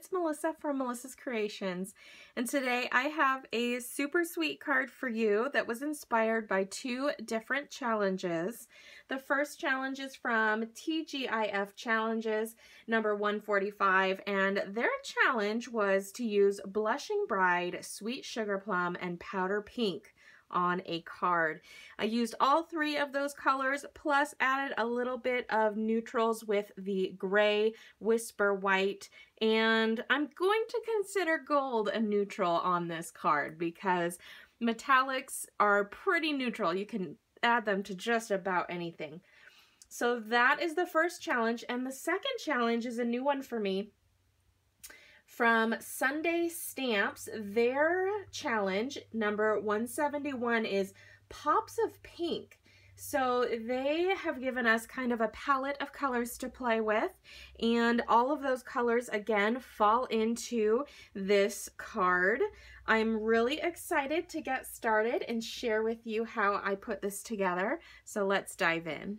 it's Melissa from Melissa's Creations, and today I have a super sweet card for you that was inspired by two different challenges. The first challenge is from TGIF Challenges number 145, and their challenge was to use Blushing Bride, Sweet Sugar Plum, and Powder Pink on a card. I used all three of those colors, plus added a little bit of neutrals with the gray, whisper white, and I'm going to consider gold a neutral on this card because metallics are pretty neutral. You can add them to just about anything. So that is the first challenge, and the second challenge is a new one for me. From Sunday Stamps, their challenge, number 171, is Pops of Pink. So they have given us kind of a palette of colors to play with, and all of those colors, again, fall into this card. I'm really excited to get started and share with you how I put this together. So let's dive in.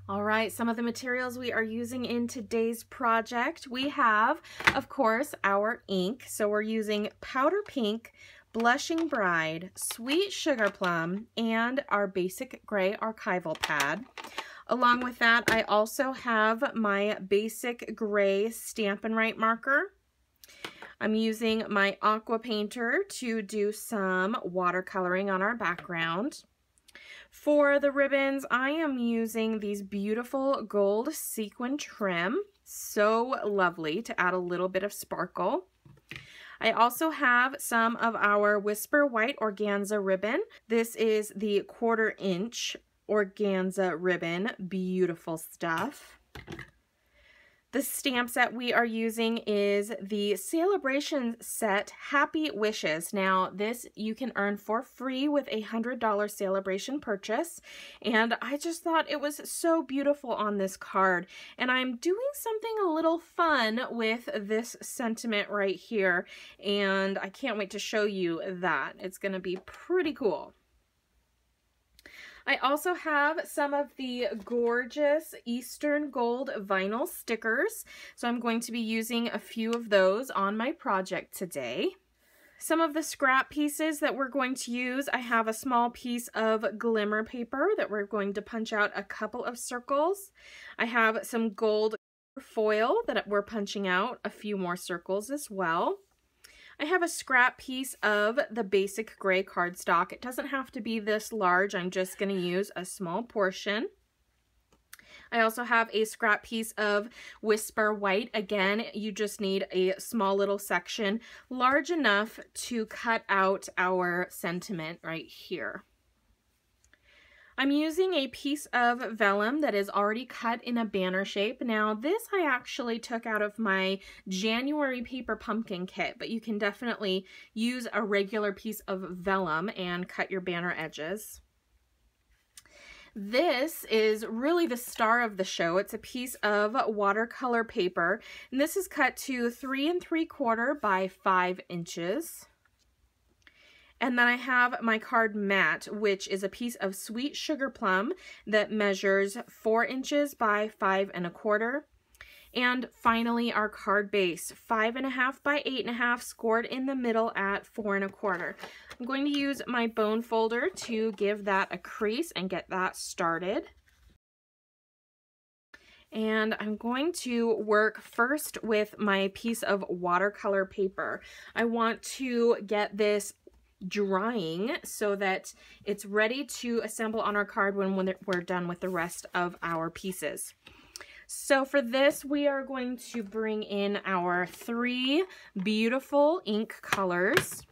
All right, some of the materials we are using in today's project. We have, of course, our ink. So we're using Powder Pink, Blushing Bride, Sweet Sugar Plum, and our basic gray archival pad. Along with that, I also have my basic gray Stampin' marker. I'm using my aqua painter to do some watercoloring on our background. For the ribbons, I am using these beautiful gold sequin trim. So lovely to add a little bit of sparkle. I also have some of our Whisper White organza ribbon. This is the 1/4 inch organza ribbon. Beautiful stuff. The stamp set we are using is the Sale-a-Bration set, Happy Wishes. Now, this you can earn for free with a $100 Sale-a-Bration purchase, and I just thought it was so beautiful on this card. And I'm doing something a little fun with this sentiment right here, and I can't wait to show you that. It's going to be pretty cool. I also have some of the gorgeous Eastern Gold vinyl stickers, so I'm going to be using a few of those on my project today. Some of the scrap pieces that we're going to use, I have a small piece of glimmer paper that we're going to punch out a couple of circles. I have some gold foil that we're punching out a few more circles as well. I have a scrap piece of the basic gray cardstock. It doesn't have to be this large. I'm just going to use a small portion. I also have a scrap piece of Whisper White. Again, you just need a small little section large enough to cut out our sentiment right here. I'm using a piece of vellum that is already cut in a banner shape. Now, this I actually took out of my January paper pumpkin kit, but you can definitely use a regular piece of vellum and cut your banner edges. This is really the star of the show. It's a piece of watercolor paper, and this is cut to 3 3/4 by 5 inches. And then I have my card mat, which is a piece of Sweet Sugar Plum that measures 4 inches by 5 1/4. And finally, our card base, 5 1/2 by 8 1/2, scored in the middle at 4 1/4. I'm going to use my bone folder to give that a crease and get that started. And I'm going to work first with my piece of watercolor paper. I want to get this drying so that it's ready to assemble on our card when we're done with the rest of our pieces. So for this, we are going to bring in our 3 beautiful ink colors.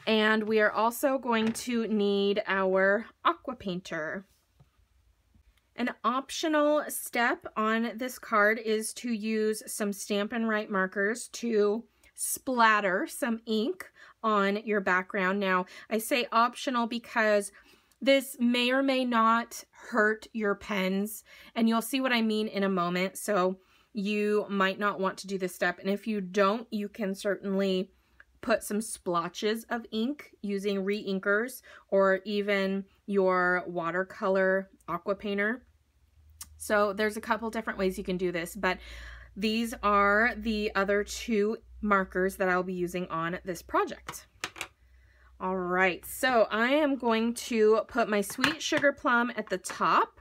And we are also going to need our aqua painter. An optional step on this card is to use some Stampin' markers to splatter some ink on your background. Now, I say optional because this may or may not hurt your pens, and you'll see what I mean in a moment. So you might not want to do this step, and if you don't, you can certainly put some splotches of ink using re-inkers or even your watercolor aqua painter. So there's a couple different ways you can do this, but these are the other two markers that I'll be using on this project. All right, so I am going to put my Sweet Sugar Plum at the top.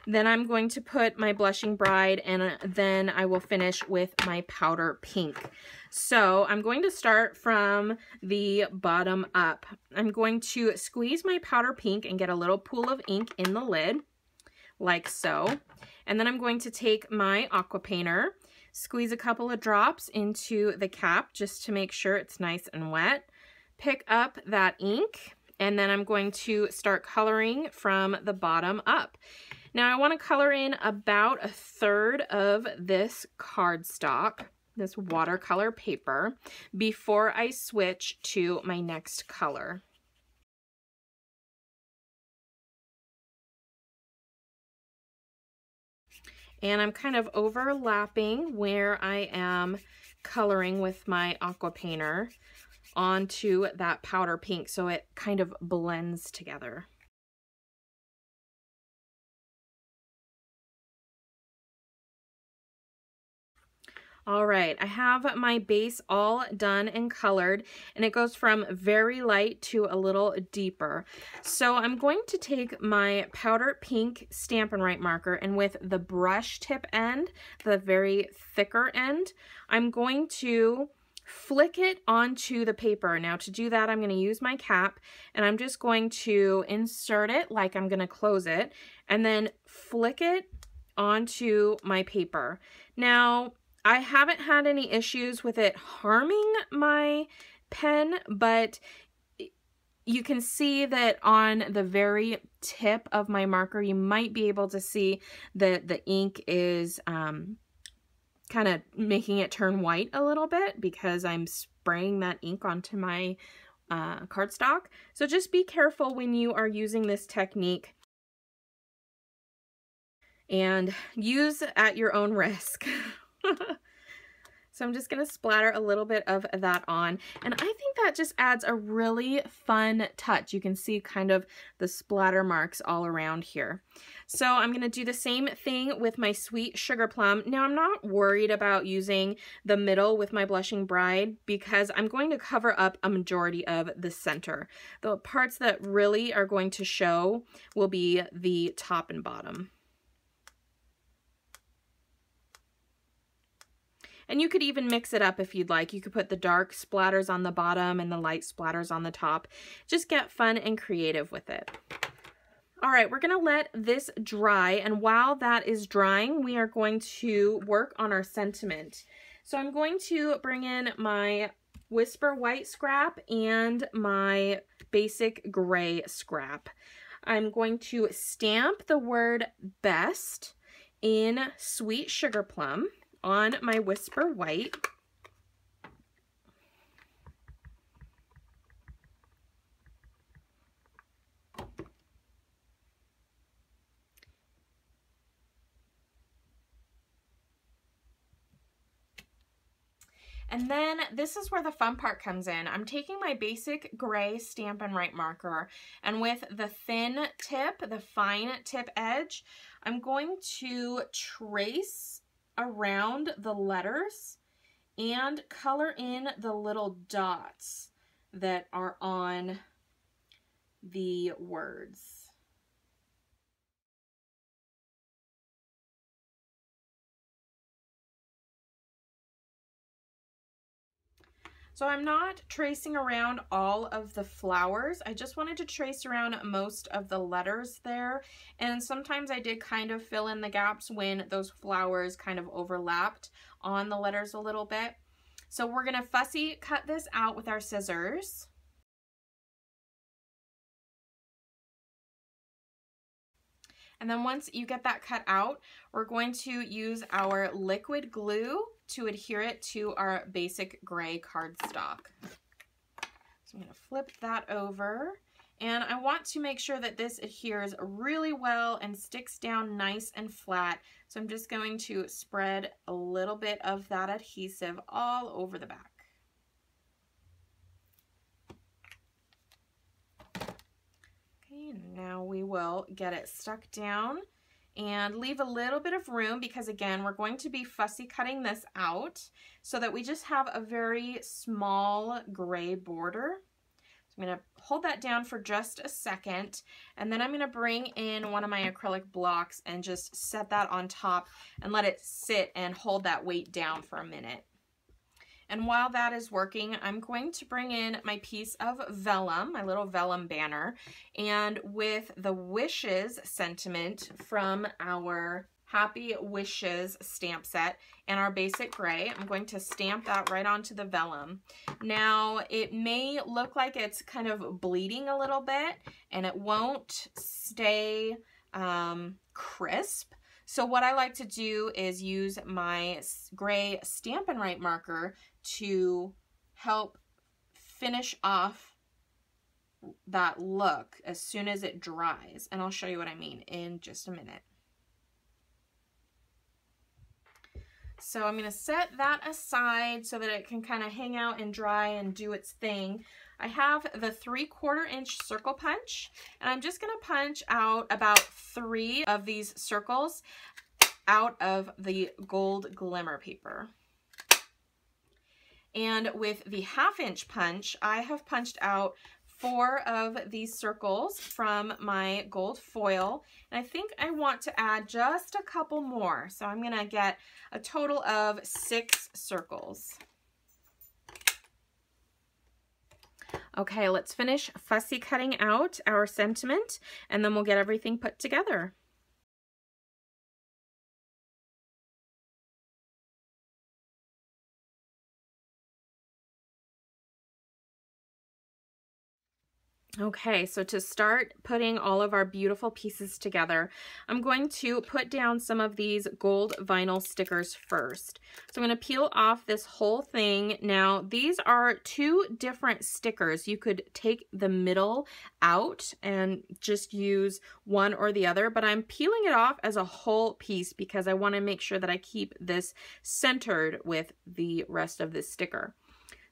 Then I'm going to put my Blushing Bride, and then I will finish with my Powder Pink. So I'm going to start from the bottom up. I'm going to squeeze my Powder Pink and get a little pool of ink in the lid, like so. And then I'm going to take my aqua painter, squeeze a couple of drops into the cap just to make sure it's nice and wet. Pick up that ink, and then I'm going to start coloring from the bottom up. Now I want to color in about 1/3 of this cardstock, this watercolor paper, before I switch to my next color. And I'm kind of overlapping where I am coloring with my aqua painter onto that powder pink so it kind of blends together. All right, I have my base all done and colored, and it goes from very light to a little deeper. So I'm going to take my powder pink Stampin' Write marker, and with the brush tip end, the very thicker end, I'm going to flick it onto the paper. Now to do that, I'm going to use my cap, and I'm just going to insert it like I'm going to close it, and then flick it onto my paper. Now, I haven't had any issues with it harming my pen, but you can see that on the very tip of my marker, you might be able to see that the ink is kind of making it turn white a little bit because I'm spraying that ink onto my cardstock. So just be careful when you are using this technique and use at your own risk. So I'm just going to splatter a little bit of that on, and I think that just adds a really fun touch. You can see kind of the splatter marks all around here. So I'm going to do the same thing with my Sweet Sugar Plum. Now I'm not worried about using the middle with my Blushing Bride because I'm going to cover up a majority of the center. The parts that really are going to show will be the top and bottom. And you could even mix it up if you'd like. You could put the dark splatters on the bottom and the light splatters on the top. Just get fun and creative with it. All right, we're gonna let this dry, and while that is drying, we are going to work on our sentiment. So I'm going to bring in my Whisper White scrap and my basic gray scrap. I'm going to stamp the word best in Sweet Sugar Plum on my Whisper White. And then this is where the fun part comes in. I'm taking my basic gray Stampin' Write marker, and with the thin tip, the fine tip edge, I'm going to trace around the letters and color in the little dots that are on the words. So I'm not tracing around all of the flowers. I just wanted to trace around most of the letters there. And sometimes I did kind of fill in the gaps when those flowers kind of overlapped on the letters a little bit. So we're gonna fussy cut this out with our scissors. And then once you get that cut out, we're going to use our liquid glue to adhere it to our basic gray cardstock. So I'm going to flip that over, and I want to make sure that this adheres really well and sticks down nice and flat. So I'm just going to spread a little bit of that adhesive all over the back. Okay, now we will get it stuck down and leave a little bit of room because again, we're going to be fussy cutting this out so that we just have a very small gray border. So I'm going to hold that down for just a second, and then I'm going to bring in one of my acrylic blocks and just set that on top and let it sit and hold that weight down for a minute. And while that is working, I'm going to bring in my piece of vellum, my little vellum banner, and with the wishes sentiment from our Happy Wishes stamp set and our basic gray, I'm going to stamp that right onto the vellum. Now, it may look like it's kind of bleeding a little bit and it won't stay crisp. So what I like to do is use my gray Stampin' Right marker to help finish off that look as soon as it dries. And I'll show you what I mean in just a minute. So I'm going to set that aside so that it can kind of hang out and dry and do its thing. I have the 3/4 inch circle punch, and I'm just going to punch out about 3 of these circles out of the gold glimmer paper. And with the 1/2 inch punch, I have punched out 4 of these circles from my gold foil, and I think I want to add just a couple more. So I'm going to get a total of 6 circles. Okay, let's finish fussy cutting out our sentiment, and then we'll get everything put together. Okay, so to start putting all of our beautiful pieces together, I'm going to put down some of these gold vinyl stickers first. So I'm going to peel off this whole thing. Now, these are 2 different stickers. You could take the middle out and just use one or the other, but I'm peeling it off as a whole piece because I want to make sure that I keep this centered with the rest of this sticker.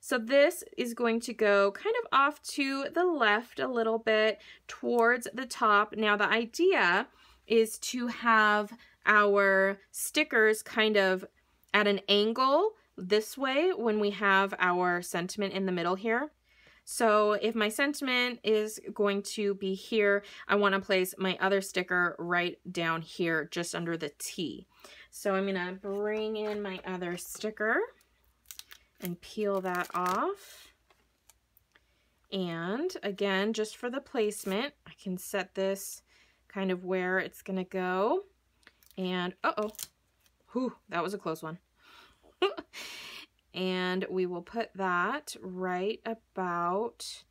So this is going to go kind of off to the left a little bit towards the top. Now the idea is to have our stickers kind of at an angle this way when we have our sentiment in the middle here. So if my sentiment is going to be here, I want to place my other sticker right down here just under the T. So I'm going to bring in my other sticker and peel that off. And again, just for the placement, I can set this kind of where it's gonna go. And whew, that was a close one. And we will put that right about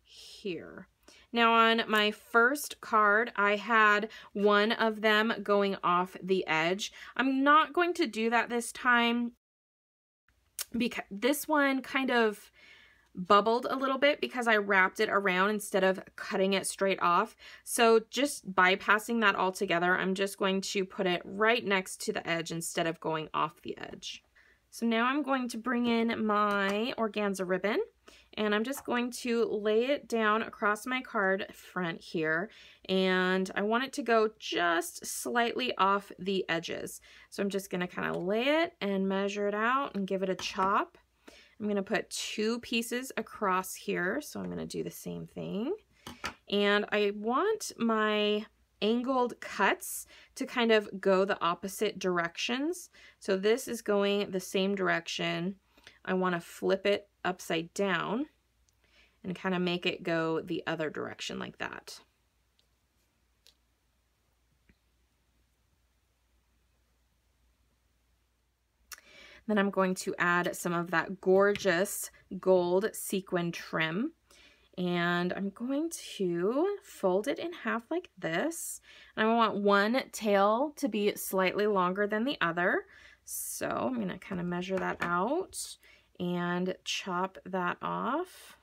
here. Now on my first card, I had one of them going off the edge. I'm not going to do that this time, because this one kind of bubbled a little bit because I wrapped it around instead of cutting it straight off. So just bypassing that altogether, I'm just going to put it right next to the edge instead of going off the edge. So now I'm going to bring in my organza ribbon, and I'm just going to lay it down across my card front here, and I want it to go just slightly off the edges. So I'm just going to kind of lay it and measure it out and give it a chop. I'm going to put 2 pieces across here, so I'm going to do the same thing. And I want my angled cuts to kind of go the opposite directions. So this is going the same direction. I want to flip it upside down and kind of make it go the other direction like that. Then I'm going to add some of that gorgeous gold sequin trim. And I'm going to fold it in half like this. And I want one tail to be slightly longer than the other. So I'm going to kind of measure that out and chop that off.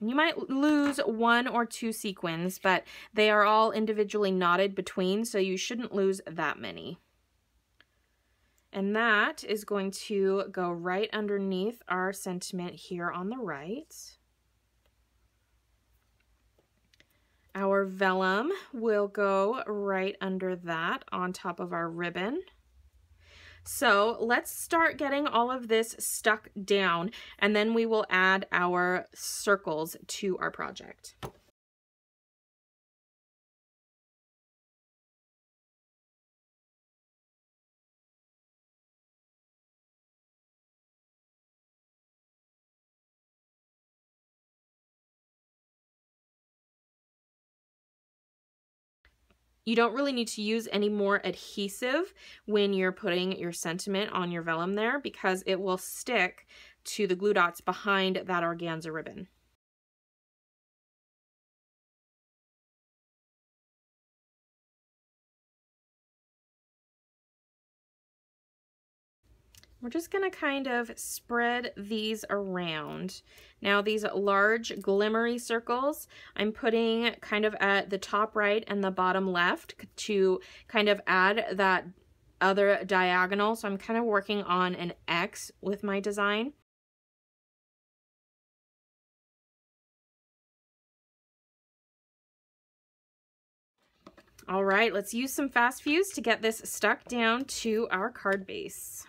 You might lose 1 or 2 sequins, but they are all individually knotted between, so you shouldn't lose that many. And that is going to go right underneath our sentiment here on the right. Our vellum will go right under that on top of our ribbon. So let's start getting all of this stuck down, and then we will add our circles to our project. You don't really need to use any more adhesive when you're putting your sentiment on your vellum there, because it will stick to the glue dots behind that organza ribbon. We're just going to kind of spread these around. Now these large glimmery circles, I'm putting kind of at the top right and the bottom left to kind of add that other diagonal. So I'm kind of working on an X with my design. All right, let's use some fast fuse to get this stuck down to our card base.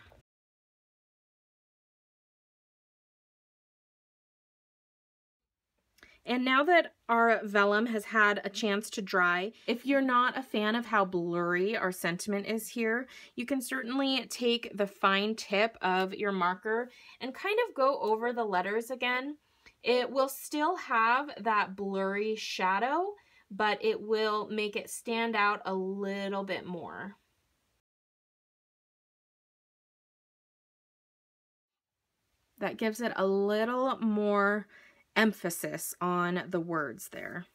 And now that our vellum has had a chance to dry, if you're not a fan of how blurry our sentiment is here, you can certainly take the fine tip of your marker and kind of go over the letters again. It will still have that blurry shadow, but it will make it stand out a little bit more. That gives it a little more emphasis on the words there.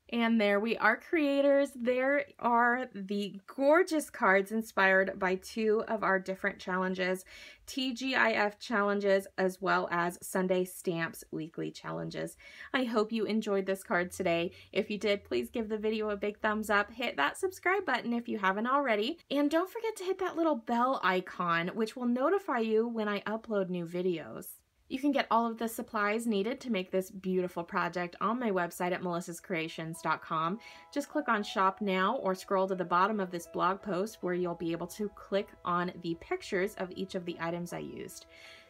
And there we are, creators. There are the gorgeous cards inspired by two of our different challenges, TGIF challenges, as well as Sunday Stamps weekly challenges. I hope you enjoyed this card today. If you did, please give the video a big thumbs up. Hit that subscribe button if you haven't already. And don't forget to hit that little bell icon, which will notify you when I upload new videos. You can get all of the supplies needed to make this beautiful project on my website at melissascreations.com. Just click on Shop Now or scroll to the bottom of this blog post where you'll be able to click on the pictures of each of the items I used.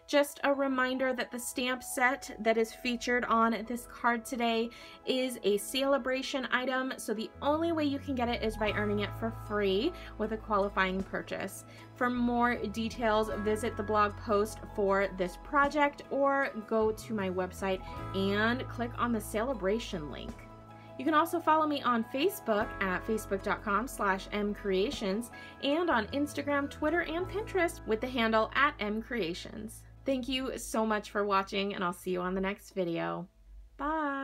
Just a reminder that the stamp set that is featured on this card today is a sale-a-bration item, so the only way you can get it is by earning it for free with a qualifying purchase. For more details, visit the blog post for this project or go to my website and click on the sale-a-bration link. You can also follow me on Facebook at facebook.com/mcreations and on Instagram, Twitter, and Pinterest with the handle at mcreations. Thank you so much for watching, and I'll see you on the next video. Bye!